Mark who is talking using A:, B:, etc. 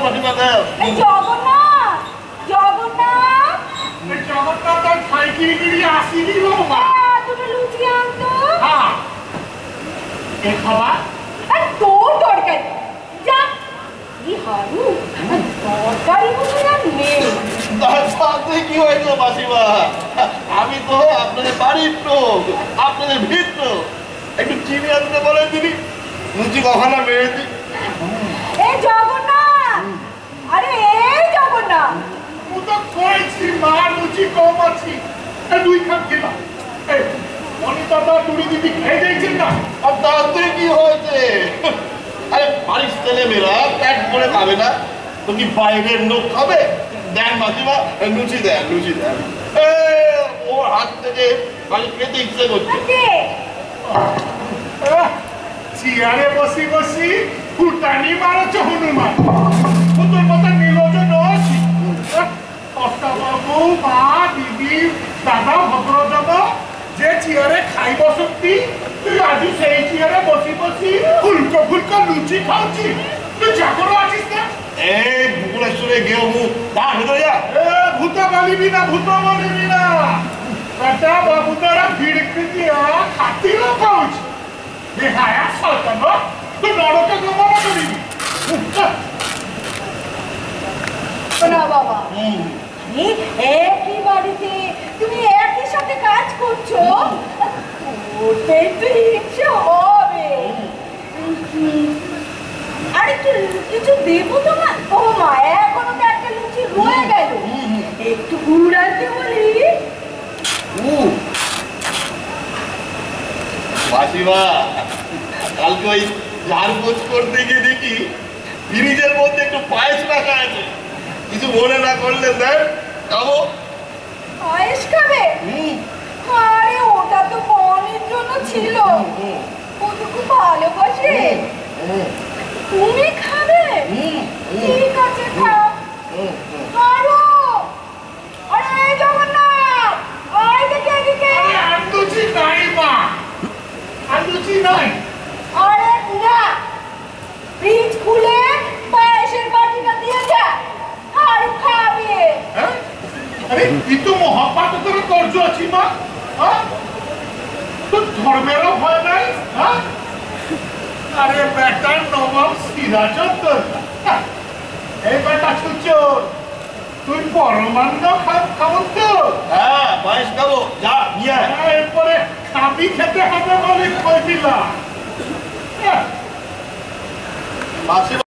A: মাসিমা দাও।
B: এই জগন্নাথ জগন্নাথ
C: এই জগন্নাথ আর সাইকেল গিয়ে আসিনি বাবা।
B: তুমি লুচি আনতো।
C: হ্যাঁ এই খাবার
B: আর তোর তরকারি যা কি হারু তরকারি বলে না নেই।
A: তাতে কি হয়েছে মাসিমা, আমি তো আপনাদের বাড়ির লোক, আপনাদের ভিত্ত, একটু চিনি আনতে বলেন দিদি, লুচি কখনো মেরে দিই।
B: এই জগন্নাথ, আরে এই জগন্নাথ
C: ও তো কইছি মা লুচি কম আছে দুই খাপ খেলাম। এই অনিতা দা টুরি দিদি খেয়ে যাইছেন না।
A: আর তাতে কি হয়েছে, আরে বাড়ির ছেলে মেয়েরা প্যাট করে খাবে না তো কি বাইরের লোক খাবে? দেন মাসিমা লুচি দেন, লুচি দেন। ওর হাত থেকে খালি খেতে ইচ্ছে করছে।
C: চেয়ারে বসি বসি ফুটানি মারছ হনুমান, তোর মতো নির্লজ্জ নছি। বাবু মা দিদি দাদা ভদ্রজব যে চেয়ারে খাইব সত্যি, তুই আজ সেই চেয়ারে বসি বসি ফুলকো ফুলকো লুচি খাওছি। তুই চাকর আছিস না?
A: এই ভুবনেশ্বরে গেও তার ভেতরে যা।
C: ভূত বলিবি না, ভূত বলিবি না। বেটা বাবু তারা ভিড়কে দিয়া খাতির খাওছি। দেখায়া শয়তান, তুই নরকে গমন করিবি
B: না বাবা। একই বাড়িতে তুমি একই সাথে কাজ করছো, ওটাই তো হিংসে হবে। আর একটু কিছু দেবো তোমার? ও মা, এখনো তো একটা লুচি রয়ে গেল, একটু গুড় আনতে বলি।
A: মাসিমা কালকে ওই ঝাড়পোছ করতে গিয়ে দেখি ফ্রিজের মধ্যে একটু পায়েস রাখা আছে, কিছু মনে না করলে দেন খাবো।
B: পায়েস খাবে? আরে ওটা তো বনের জন্য ছিল, ও তো খুব ভালোবাসে। তুমি খাবে? ঠিক আছে খাও। আরো আরে জগন্নাথ, আয় দেখে এদিকে।
C: আর লুচি নাই মা, আর লুচি নাই।
B: আরে না, ফ্রিজ খুলে পায়েসের বাটিটা দিয়ে যা, আর খাবে।
C: আরে তুই তো মহাপাত করে তর্জ আছি মা। তোর ধর্মেরও ভয় নাই? আরে বেটার নবাব সিরাজউদ্দৌলা, এই বেটা ছুচোর, তুই পরমান্ন খাবো তো?
A: হ্যাঁ পায়েস খাবো, যা নিয়ে আয়।
C: এরপরে খাবি খেতে হবে বলে কই দিলা।
A: মাসিমা